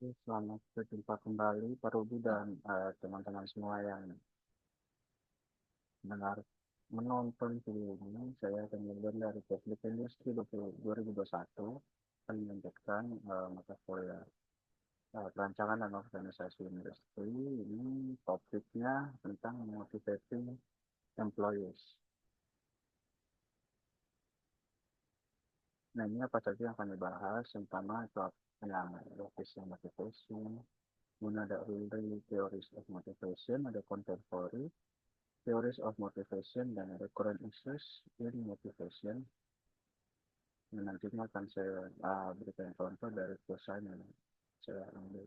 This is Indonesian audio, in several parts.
Selamat berjumpa kembali Pak Ruby dan teman-teman semua yang mendengar menonton video ini. Saya akan dari Public Industry 2021 akan melanjutkan mata kuliah perancangan dan organisasi industri. Ini topiknya tentang motivating employees. Nah, ini apa saja yang akan dibahas? Yang pertama itu yang location motivation, kemudian ada early theories of motivation, ada contemporary theories of motivation, dan ada current issues in motivation. Yang nantinya akan saya berikan contoh dari perusahaan yang saya ambil.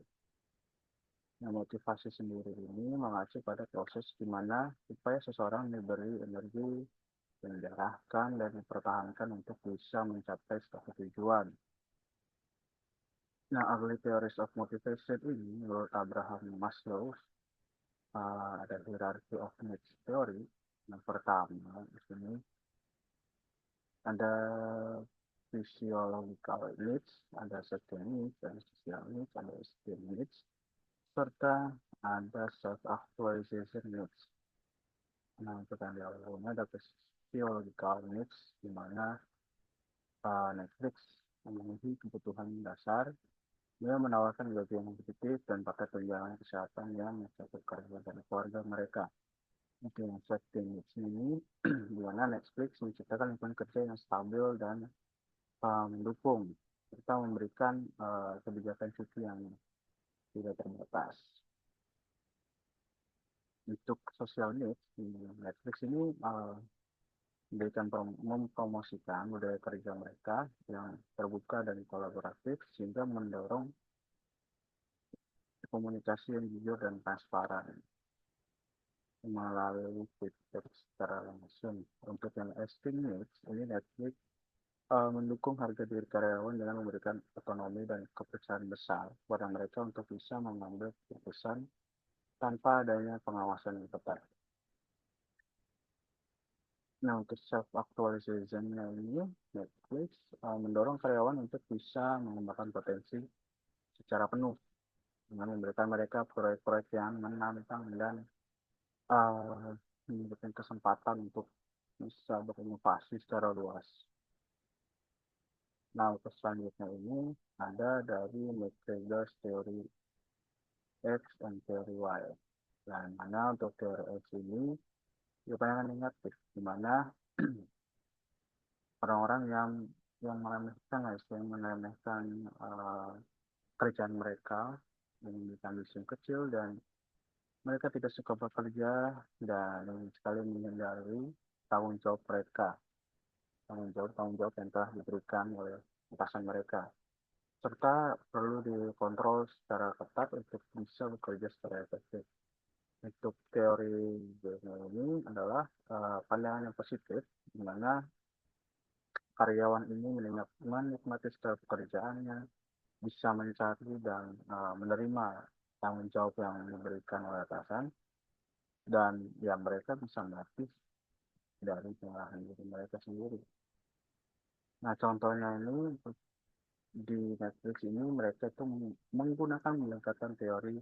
Nah, motivasi sendiri ini mengacu pada proses di mana supaya seseorang diberi energi yang diarahkan dan dipertahankan untuk bisa mencapai suatu tujuan. Nah, early theories of motivation ini menurut Abraham Maslow ada hierarchy of needs theory. Yang pertama di sini ada physiological needs, ada social needs, ada social needs, ada esteem needs, serta ada self-actualization needs. Nah, untuk yang di awalnya ada physiological needs, di mana Netflix memenuhi kebutuhan dasar. Dia menawarkan gaji yang kompetitif dan paket tunjangan kesehatan yang mencakup karya dan keluarga mereka. Oke, yang safety needs ini, di mana Netflix menciptakan lingkungan kerja yang stabil dan mendukung serta memberikan kebijakan cuti yang tidak terbatas. Untuk social needs, Netflix ini memberikan mempromosikan budaya kerja mereka yang terbuka dan kolaboratif sehingga mendorong komunikasi yang jujur dan transparan melalui feedback secara langsung. Untuk yang esteem needs, ini Netflix mendukung harga diri karyawan dengan memberikan otonomi dan kepercayaan besar kepada mereka untuk bisa mengambil keputusan tanpa adanya pengawasan yang ketat. Nah, untuk self-actualization ini, Netflix mendorong karyawan untuk bisa mengembangkan potensi secara penuh dengan memberikan mereka proyek-proyek yang menantang dan memberikan kesempatan untuk bisa berinovasi secara luas. Nah, untuk selanjutnya ini ada dari McGregor's Theory X and Theory Y. Nah, mana untuk teori X ini, ya pengen ingat di mana orang-orang yang meremehkan, yang meremehkan kerjaan mereka yang kondisi kecil dan mereka tidak suka bekerja dan ingin sekali menghindari tanggung jawab yang telah diberikan oleh atasan mereka, serta perlu dikontrol secara ketat untuk bisa bekerja secara efektif. Untuk teori ini adalah pandangan yang positif, di mana karyawan ini menikmati setiap pekerjaannya, bisa mencari dan menerima tanggung jawab yang diberikan oleh atasan, dan ya mereka bisa melatih dari pengalaman diri mereka sendiri. Nah, contohnya ini di Netflix ini mereka itu menggunakan pendekatan teori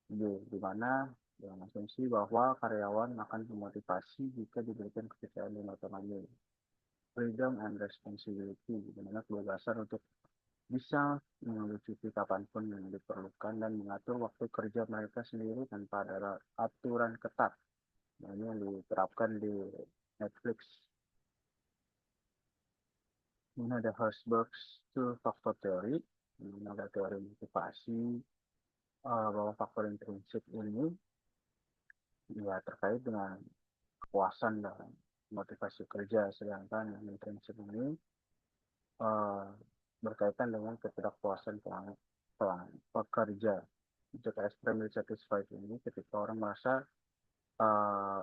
di mana yang asumsi bahwa karyawan akan dimotivasi jika diberikan kepercayaan dan otonomi, freedom and responsibility, di mana kebebasan untuk bisa mengambil cuti kapanpun yang diperlukan dan mengatur waktu kerja mereka sendiri tanpa ada aturan ketat. Nah, ini yang diterapkan di Netflix. Ini ada Herzberg's two factor theory, ini ada teori motivasi bahwa faktor intrinsik ini ya terkait dengan kepuasan dan motivasi kerja, sedangkan yang intrinsik ini uh, berkaitan dengan ketidakpuasan pekerja. Untuk extremely satisfied ini ketika orang merasa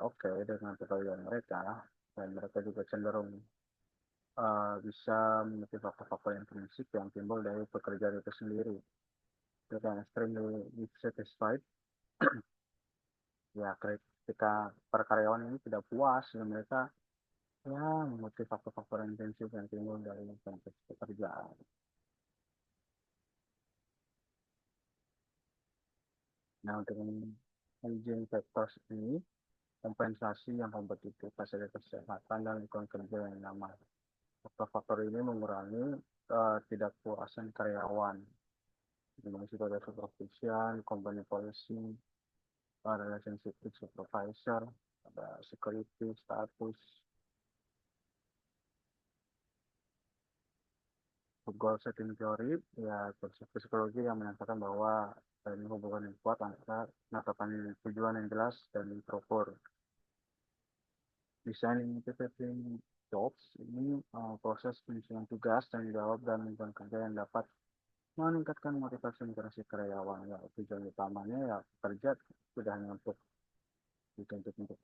oke dengan pekerjaan mereka dan mereka juga cenderung bisa mengikuti faktor-faktor intrinsik yang timbul dari pekerjaan itu sendiri. Ketika extremely dissatisfied, ya ketika para karyawan ini tidak puas dan mereka ya mengikuti faktor-faktor intrinsik yang timbul dari konteks pekerjaan. Nah, untuk engine factors ini, kompensasi yang kompetitif, fasilitas kesehatan, dan lingkungan kerja yang nyaman. Faktor-faktor ini mengurangi ketidakpuasan karyawan. Di situ ada supervision, company policy, relationship with supervisor, ada security, status, goal setting theory, ya psikologi yang menyatakan bahwa ini hubungan yang kuat antara penetapan tujuan yang jelas dan terukur. Designing motivating jobs ini proses penyusunan tugas, tanggung jawab, dan lingkungan kerja yang dapat meningkatkan motivasi interaksi karyawan. Ya, tujuan utamanya ya kerja tidak hanya untuk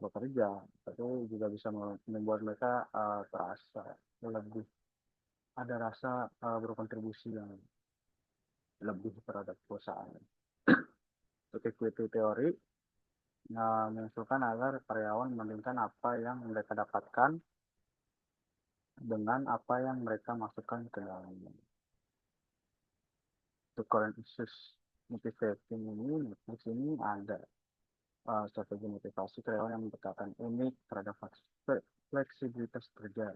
bekerja, tapi juga bisa membuat mereka terasa lebih ada rasa berkontribusi yang lebih terhadap perusahaan. Untuk equity teori mengusulkan agar karyawan membandingkan apa yang mereka dapatkan dengan apa yang mereka masukkan ke dalamnya. Untuk current issues motivating di sini ada strategi motivasi karyawan yang mendekatkan unik terhadap fleksibilitas kerja.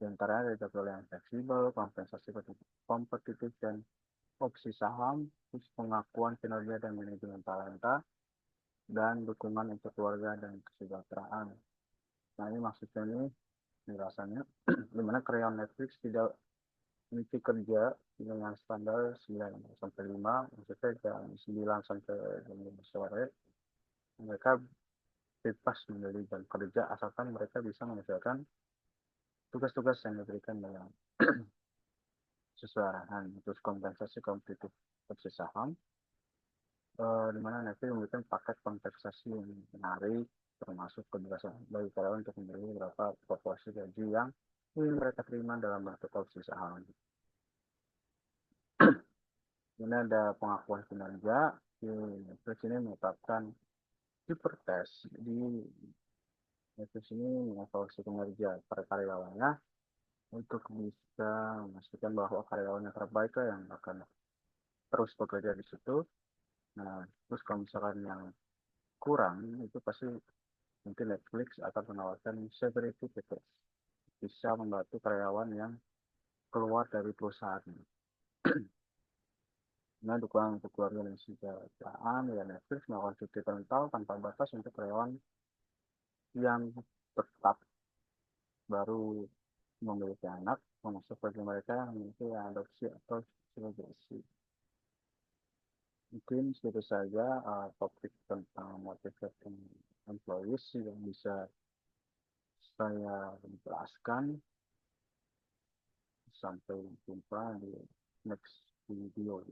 Di antaranya ada jadwal yang fleksibel, kompensasi kompetitif, dan opsi saham, terus pengakuan kinerja dan manajemen talenta, dan dukungan untuk keluarga dan kesejahteraan. Nah, ini maksudnya ini penjelasannya, di mana karyawan Netflix tidak mengikuti kerja dengan standar 9 sampai 5, maksudnya jam 9 sampai jam 5 sore. Mereka bebas memilih jam kerja asalkan mereka bisa menyelesaikan tugas-tugas yang diberikan dengan sesuai arahan. Terus kompensasi kompetitif opsi saham, di mana Netflix memberikan paket kompensasi yang menarik, termasuk kebebasan bagi karyawan untuk memilih berapa proporsi gaji yang ingin mereka terima dalam bentuk opsi saham. Ini ada pengakuan kinerja. Netflix ini menetapkan super test di Netflix ini mengevaluasi kinerja para karyawannya untuk bisa memastikan bahwa karyawannya terbaik yang akan terus bekerja di situ. Nah, terus kalau misalkan yang kurang itu pasti mungkin Netflix akan menawarkan severity package, bisa membantu karyawan yang keluar dari perusahaan. Nah, dukungan untuk keluarga dan kesejahteraan, ya Netflix melakukan cuti parental tanpa batas untuk karyawan yang tetap baru memiliki anak, termasuk bagi mereka yang memiliki adopsi atau surrogasi. Mungkin segitu saja topik tentang motivating employees yang bisa saya jelaskan. Sampai jumpa di next video.